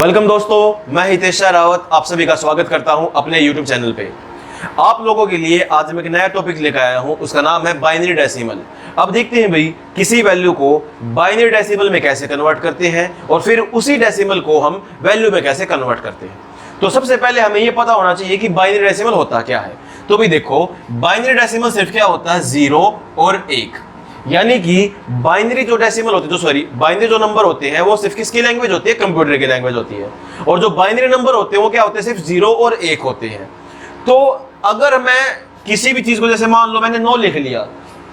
Welcome दोस्तों, मैं हितेश रावत आप सभी का स्वागत करता हूं अपने YouTube चैनल पे। आप लोगों के लिए आज मैं एक नया टॉपिक लेकर आया हूं, उसका नाम है बाइनरी डेसिमल। अब देखते हैं भाई किसी वैल्यू को बाइनरी डेसिमल में कैसे कन्वर्ट करते हैं और फिर उसी डेसिमल को हम वैल्यू में कैसे कन्वर्ट करते हैं। तो सबसे पहले हमें यह पता होना चाहिए कि बाइनरी डेसिमल होता क्या है। तो भाई देखो, बाइनरी डेसिमल सिर्फ क्या होता है, 0 और 1। यानी कि बाइनरी जो डेसिमल होते हैं, बाइनरी जो नंबर होते हैं वो सिर्फ किसकी लैंग्वेज होती है, कंप्यूटर की लैंग्वेज होती है। और जो बाइनरी नंबर होते हैं वो क्या होते हैं, सिर्फ 0 और 1 होते हैं। तो अगर मैं किसी भी चीज को, जैसे मान लो मैंने 9 लिख लिया,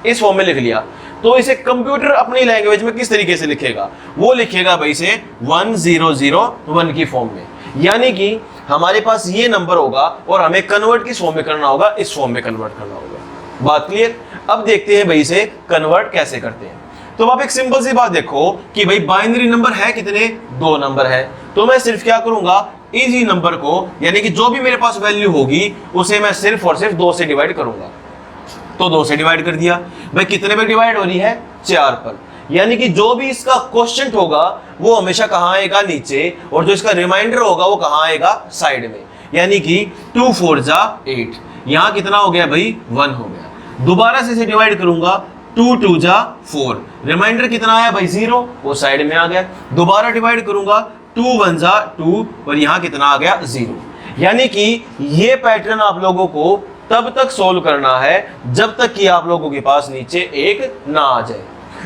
इस फॉर्म में लिख लिया, तो इसे कंप्यूटर अपनी लैंग्वेज में किस तरीके से लिखेगा, वो लिखेगा भाई इसे 1001 की फॉर्म में। यानी कि हमारे पास ये नंबर होगा और हमें कन्वर्ट किस फॉर्म में करना होगा, इस फॉर्म में कन्वर्ट करना होगा। बात क्लियर। अब देखते हैं भाई इसे कन्वर्ट कैसे करते हैं। तो आप एक सिंपल सी बात देखो कि भाई बाइनरी नंबर है कितने, 2 नंबर है। तो मैं सिर्फ क्या करूंगा, इसी नंबर को, यानी कि जो भी मेरे पास वैल्यू होगी उसे मैं सिर्फ और सिर्फ 2 से डिवाइड करूंगा। तो 2 से डिवाइड कर दिया। भाई कितने पे डिवाइड हो रही है, 4 पर। यानी कि जो भी इसका क्वोशिएंट होगा वो हमेशा कहां आएगा, नीचे, और जो इसका रिमाइंडर होगा वो कहां आएगा, साइड में। यानी कि 2 4 जा 8। यहां कितना हो गया भाई, 1 हो गया। दोबारा से इसे डिवाइड करूंगा, 2 2 जा 4। रिमाइंडर कितना आया भाई, 0, वो साइड में आ गया। दोबारा डिवाइड करूंगा, 2 1 जा 2, और यहां कितना आ गया, 0। यानी कि ये पैटर्न आप लोगों को तब तक सोल्व करना है जब तक कि आप लोगों के पास नीचे 1 ना आ जाए।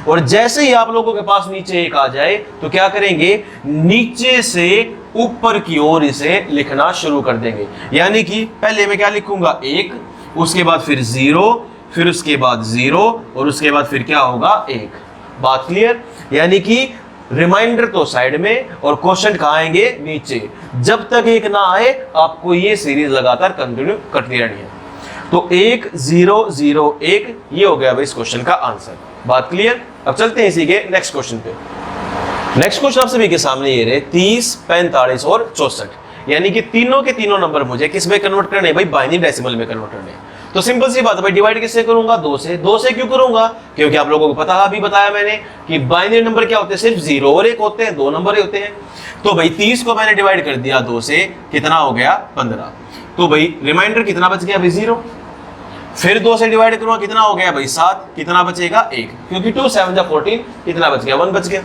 और जैसे ही आप लोगों के पास नीचे 1 आ जाए तो क्या करेंगे, नीचे से ऊपर की ओर इसे लिखना शुरू कर देंगे। यानी कि पहले मैं क्या लिखूंगा, 1, उसके बाद फिर 0, फिर उसके बाद 0, और उसके बाद फिर क्या होगा, 1। बात क्लियर। यानी कि रिमाइंडर तो साइड में और क्वेश्चन कहाँ आएंगे, नीचे। जब तक 1 ना आए आपको ये सीरीज लगातार कंटिन्यू करती रहनी है। तो 1 0 0 1, ये हो गया भाई इस क्वेश्चन का आंसर। बात क्लियर। अब चलते हैं इसी के नेक्स्ट क्वेश्चन पे। नेक्स्ट क्वेश्चन आप सभी के सामने ये रहे, 30 45 और 64। यानी कि तीनों के तीनों नंबर मुझे किस में कन्वर्ट करने हैं भाई, बाइनरी डेसिमल में कन्वर्ट करने हैं। तो सिंपल सी बात है भाई, डिवाइड किससे करूंगा, 2 से। 2 से क्यों करूंगा, क्योंकि आप लोगों को पता है, अभी बताया मैंने कि बाइनरी नंबर क्या होते हैं, सिर्फ 0 और 1 होते हैं, 2 नंबर ही होते हैं। तो भाई 30 को मैंने डिवाइड कर दिया 2 से, कितना हो गया, 15। तो भाई रिमाइंडर कितना बच गया भाई, 0। फिर 2 से डिवाइड करूंगा, कितना हो गया भाई, 7, कितना बचेगा, 1, क्योंकि 2 7 जा 14, कितना बच गया, 1 बच गया।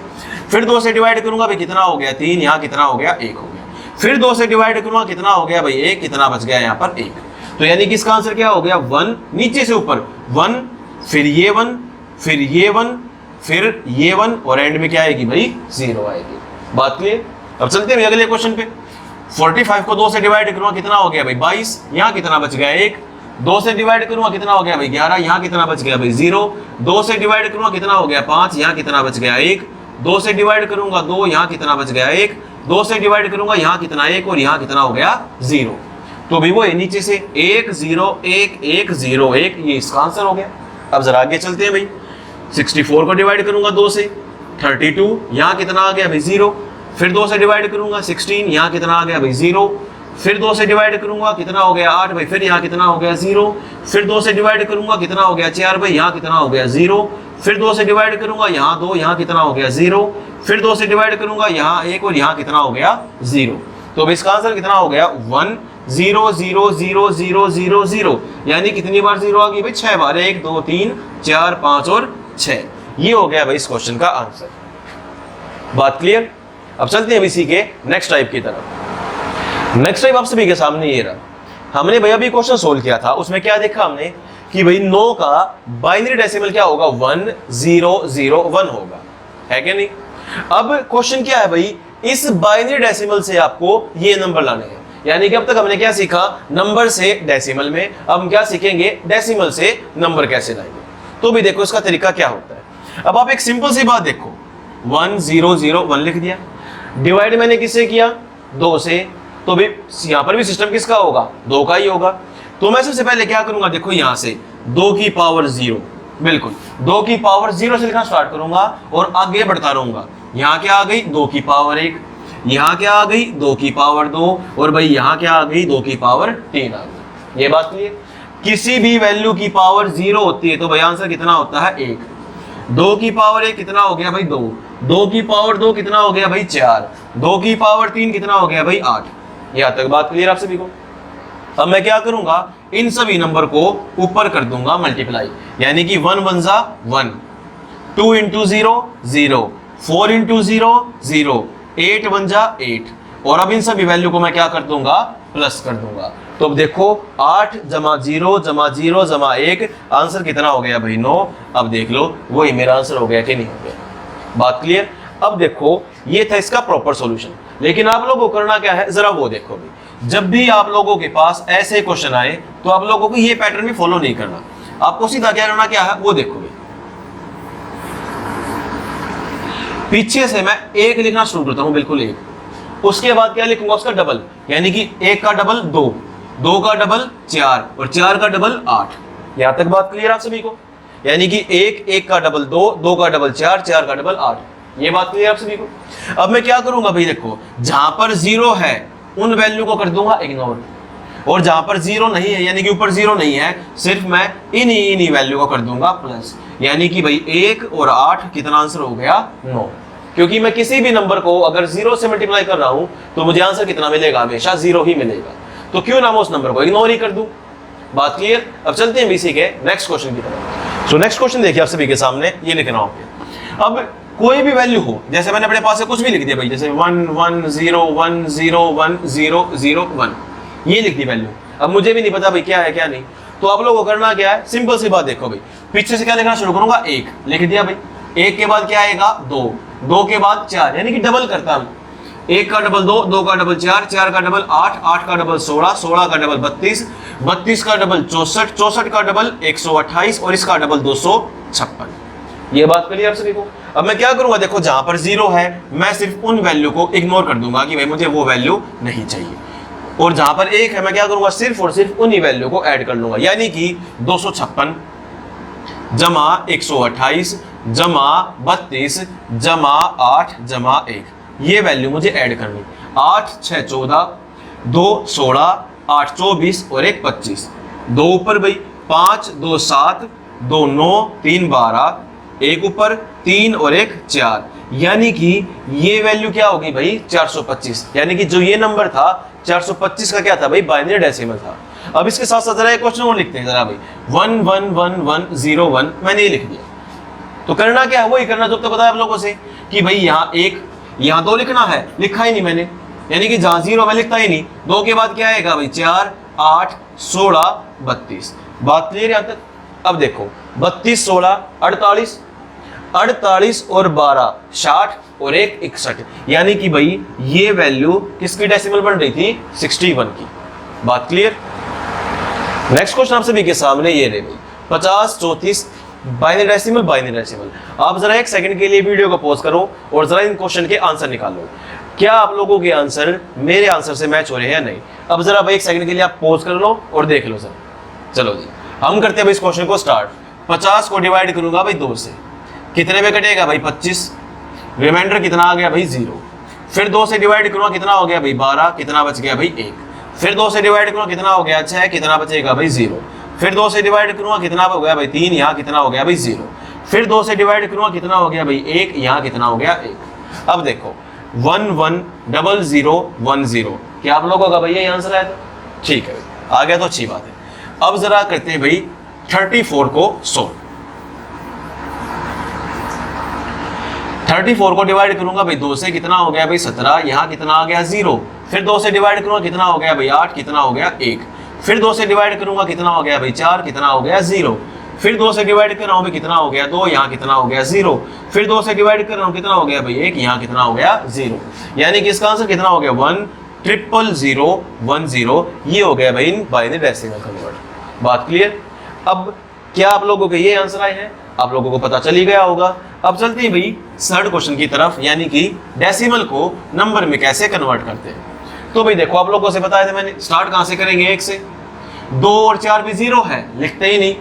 फिर 2 से डिवाइड करूंगा भाई, कितना हो गया, 3, यहाँ कितना हो गया, 1 हो गया। फिर 2 से डिवाइड करूंगा, कितना हो गया भाई, 1, कितना बच गया यहाँ पर, 1। तो यानी कि इसका आंसर क्या हो गया, 1, नीचे से ऊपर 1, फिर ये 1, फिर ये 1, फिर ये 1, और एंड में क्या आएगी भाई, 0 आएगी। बात क्लियर। अब चलते हैं अगले क्वेश्चन पे। 45 को 2 से डिवाइड करूंगा, कितना हो गया भाई, 22, यहाँ कितना बच गया, 1। 2 से डिवाइड करूंगा, कितना हो गया भाई, 11, यहाँ कितना बच गया भाई, 0। 2 से डिवाइड करूंगा, कितना हो गया, 5, यहाँ कितना बच गया, 1। 2 से डिवाइड करूंगा 2, यहाँ कितना बच गया, 1। 2 से डिवाइड करूंगा, यहाँ कितना, 1, और यहाँ कितना हो गया, 0। तो भी वो नीचे से 1 0 1 1 0 1, ये इसका आंसर हो गया। अब जरा आगे चलते हैं भाई। 64 को डिवाइड करूंगा 2 से, 32, यहाँ कितना आ गया भाई, 0। फिर 2 से डिवाइड करूंगा 16, यहाँ कितना आ गया भाई, 0। फिर 2 से डिवाइड करूंगा, कितना हो गया, 8 भाई, फिर यहाँ कितना हो गया, 0। फिर 2 से डिवाइड करूंगा, कितना हो गया, 4 भाई, यहाँ कितना हो गया, 0। फिर 2 से डिवाइड करूंगा, यहाँ 2, यहाँ कितना हो गया, 0। फिर 2 से डिवाइड करूंगा, यहाँ 1, और यहाँ कितना हो गया, 0। तो इसका आंसर कितना हो गया, 1 0 0 0 0 0 0। यानी कितनी बार 0 आ गई भाई, 6 बार, 1 2 3 4 5 और 6। ये हो गया भाई इस क्वेश्चन का आंसर। बात क्लियर। अब चलते हैं इसी के नेक्स्ट टाइप की तरफ। नेक्स्ट टाइप आप सभी के सामने ये रहा। हमने भाई अभी क्वेश्चन सोल्व किया था, उसमें क्या देखा हमने कि भाई 9 का बाइनरी डेसिमल क्या होगा, 1 0 0 1 होगा, है कि नहीं। अब क्वेश्चन क्या है भाई, इस बाइनरी डेसिमल से आपको ये नंबर लाने हैं। यानी कि अब तक हमने क्या सीखा, नंबर से डेसिमल में। अब हम क्या सीखेंगे, डेसिमल से नंबर कैसे लाएंगे। तो भी देखो इसका तरीका क्या होता है। अब आप एक सिंपल सी बात देखो, 1 0 0 1 लिख दिया। डिवाइड मैंने किससे किया, 2 से। तो भी यहां पर भी सिस्टम किसका होगा, 2 का ही होगा। तो मैं सबसे पहले क्या करूंगा, देखो यहां से 2 की पावर 0, बिल्कुल 2 की पावर 0 से लिखना स्टार्ट करूंगा और आगे बढ़ता रहूंगा। यहां क्या आ गई, 2 की पावर 1, यहाँ क्या आ गई, 2 की पावर 2, और भाई यहाँ क्या आ गई, 2 की पावर 3 आ गई। ये बात क्लियर। किसी भी वैल्यू की पावर 0 होती है तो भाई आंसर कितना होता है, 1। 2 की पावर 1 कितना हो गया भाई, 2। 2 की पावर 2 कितना हो गया भाई, 4। 2 की पावर 3 कितना हो गया भाई 8। यहां तक बात क्लियर आप सभी को। अब मैं क्या करूंगा, इन सभी नंबर को ऊपर कर दूंगा मल्टीप्लाई, यानी कि 1 1 जा 1, 2 इंटू 0 0, 4 इंटू 0 0, 8 1 जा 8, और अब इन सभी वैल्यू को मैं क्या कर दूंगा, प्लस कर दूंगा। तो अब देखो 8 जमा 0 जमा 0 जमा 1, आंसर कितना हो गया भाई 9। अब देख लो वही मेरा आंसर हो गया कि नहीं हो गया, बात क्लियर। अब देखो ये था इसका प्रॉपर सॉल्यूशन, लेकिन आप लोगों को करना क्या है, जरा वो देखो भाई। जब भी आप लोगों के पास ऐसे क्वेश्चन आए तो आप लोगों को ये पैटर्न भी फॉलो नहीं करना, आपको सीधा क्या करना क्या है वो देखो भाई। पीछे से मैं 1 लिखना शुरू करता हूं, बिल्कुल 1, उसके बाद क्या लिखूंगा उसका डबल, यानी कि 1 का डबल 2, 2 का डबल 4 और 4 का डबल 8। यहां तक बात क्लियर आप सभी को, यानी कि 1 का डबल 2, 2 का डबल 4, 4 का डबल 8। ये बात क्लियर आप सभी को। अब मैं क्या करूंगा भाई, देखो जहां पर 0 है उन वैल्यू को कर दूंगा इग्नोर, और जहां पर 0 नहीं है यानी कि ऊपर 0 नहीं है, सिर्फ मैं इन्हीं वैल्यू को कर दूंगा प्लस, यानी कि भाई 1 और 8 कितना आंसर हो गया 9। क्योंकि मैं किसी भी नंबर को अगर 0 से मल्टीप्लाई कर रहा हूं तो मुझे आंसर कितना मिलेगा, हमेशा 0 ही मिलेगा, तो क्यों ना मैं उस नंबर को इग्नोर ही कर दूं। बात क्लियर। अब चलते हैं बीसी के नेक्स्ट क्वेश्चन की तरफ। सो नेक्स्ट क्वेश्चन देखिए आप सभी के सामने, ये लिख रहा हूं। अब कोई भी वैल्यू हो, जैसे मैंने अपने पास से कुछ भी लिख दिया भाई, जैसे 1 1 0 1 0 1 0 0 1, ये लिख दी वैल्यू। अब मुझे भी नहीं पता भाई क्या है क्या नहीं, तो आप लोगों को करना क्या है, सिंपल सी बात देखो भाई, पीछे से क्या लिखना शुरू करूंगा, 1 लिख दिया भाई, 1 के बाद क्या आएगा 2, 2 के बाद 4, यानी कि डबल करता हूं, 1 का डबल 2, 2 का डबल 4, 4 का डबल 8, 8 का डबल 16, 16 का डबल 32, 32 का डबल 64, 64 का डबल 128 और इसका डबल 256। ये बात क्लियर आप सभी को। अब मैं क्या करूंगा, देखो जहां पर 0 है मैं सिर्फ उन वैल्यू को इग्नोर कर दूंगा कि भाई मुझे वो वैल्यू नहीं चाहिए, और जहां पर 1 है मैं क्या करूंगा, सिर्फ और सिर्फ उन्हीं वैल्यू को ऐड कर लूंगा, यानी कि 256 जमा 128 जमा 32 जमा 8 जमा 1, ये वैल्यू मुझे ऐड करनी। 8 6 14, 2 16, 8 24 और 1 25, 2 ऊपर भाई 5 2 7, 2 9 3 12, 1 ऊपर 3 और 1 4, यानी कि ये वैल्यू क्या होगी भाई 425, यानी कि जो ये नंबर था 425 का क्या था भाई, बाइनरी डेसिमल था। अब इसके साथ साथ जरा एक क्वेश्चन और लिखते हैं जरा भाई, 1 1 1 1 0 1, मैंने ये लिख दिया। तो करना क्या है, वही करना जो तो बताया आप लोगों से कि भाई यहाँ 1 यहाँ 2 लिखना है, लिखा ही नहीं मैंने, यानी कि जहां 0 मैं लिखता ही नहीं। 2 के बाद क्या आएगा भाई 4 8 16 32, बात क्लियर यहां तक। अब देखो 32 16 48, 48 और 12 60 और 1 61, यानी कि भाई ये वैल्यू किसकी डेसिमल बन रही थी 61 की, बात क्लियर। नेक्स्ट क्वेश्चन आप सभी के सामने ये रहे भाई 50 34 बाइनरी डेसिमल। आप जरा एक सेकंड के लिए वीडियो को पॉज करो और जरा इन क्वेश्चन के आंसर निकालो, क्या आप लोगों के आंसर मेरे आंसर से मैच हो रहे हैं या नहीं। अब जरा भाई एक सेकंड के लिए आप पॉज कर लो और देख लो सर। चलो जी हम करते हैं भाई इस क्वेश्चन को स्टार्ट। 50 को डिवाइड करूंगा भाई 2 से, कितने में कटेगा भाई 25, रिमाइंडर कितना आ गया भाई 0, फिर 2 से डिवाइड करूंगा कितना हो गया भाई 12, कितना बच गया भाई 1, फिर 2 से डिवाइड करूंगा कितना हो गया 6, कितना बचेगा भाई 0, फिर 2 से डिवाइड करूंगा कितना हो गया भाई 3, यहाँ कितना हो गया भाई 0, फिर 2 से डिवाइड करूंगा कितना हो गया भाई 1, यहाँ कितना हो गया 1। अब देखो 1 1 0 0 1 0, क्या आप लोगों का भाई यही आंसर आया था, ठीक है आ गया तो अच्छी बात है। अब जरा करते हैं भाई 34 को 100, 34 को डिवाइड करूंगा भाई 2 से कितना हो गया भाई 17, यहाँ कितना आ गया 0, फिर 2 से डिवाइड करूंगा कितना हो गया भाई 8, कितना हो गया 1, फिर 2 से डिवाइड करूंगा कितना हो गया भाई 4, कितना हो गया 0, फिर 2 से डिवाइड कर रहा हूं भाई कितना हो गया 2, यहाँ कितना हो गया 0, फिर 2 से डिवाइड कर रहा हूं कितना हो गया भाई 1, यहाँ कितना हो गया 0, यानी कि इसका आंसर कितना हो गया 1 0 0 1 0, ये हो गया भाई इन बाइनरी डेसिमल कन्वर्ट, बात क्लियर। अब क्या आप लोगों के ये आंसर आए हैं, आप लोगों को पता चल ही गया होगा। अब चलते हैं भाई थर्ड क्वेश्चन की तरफ, यानी कि डेसिमल को नंबर में कैसे कन्वर्ट करते हैं। तो भाई देखो आप लोगों से बताया था मैंने, स्टार्ट कहां से करेंगे 1 से, 2 और 4 भी 0 है, लिखते ही नहीं,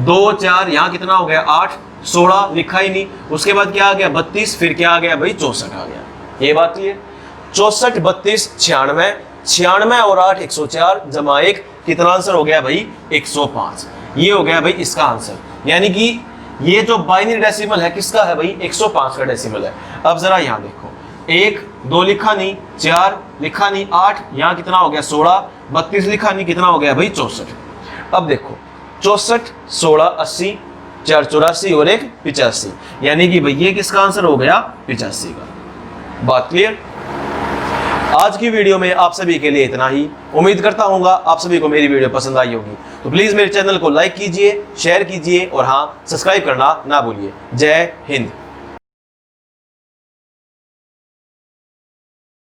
2 4 यहाँ कितना हो गया 8 16, लिखा ही नहीं, उसके बाद क्या आ गया 32, फिर क्या आ गया भाई 64 आ गया, ये बात क्लियर। 64 32 96, 96 और 8 104 जमा 1, कितना आंसर हो गया भाई 105, ये हो गया भाई इसका आंसर, यानी कि ये जो बाइनरी डेसिमल है किसका है भाई 105 का डेसिमल है। अब जरा यहाँ देखो 1 2 लिखा नहीं, 4 लिखा नहीं, 8, यहाँ कितना हो गया 16, 32 लिखा नहीं, कितना हो गया भाई 64। अब देखो 64, 16, 80, 4 84 और 1 85, यानी कि भाई ये किसका आंसर हो गया 85 का। बात क्लियर। आज की वीडियो में आप सभी के लिए इतना ही। उम्मीद करता हूँ आप सभी को मेरी वीडियो पसंद आई होगी, तो प्लीज मेरे चैनल को लाइक कीजिए, शेयर कीजिए और हाँ, सब्सक्राइब करना ना भूलिए। जय हिंद।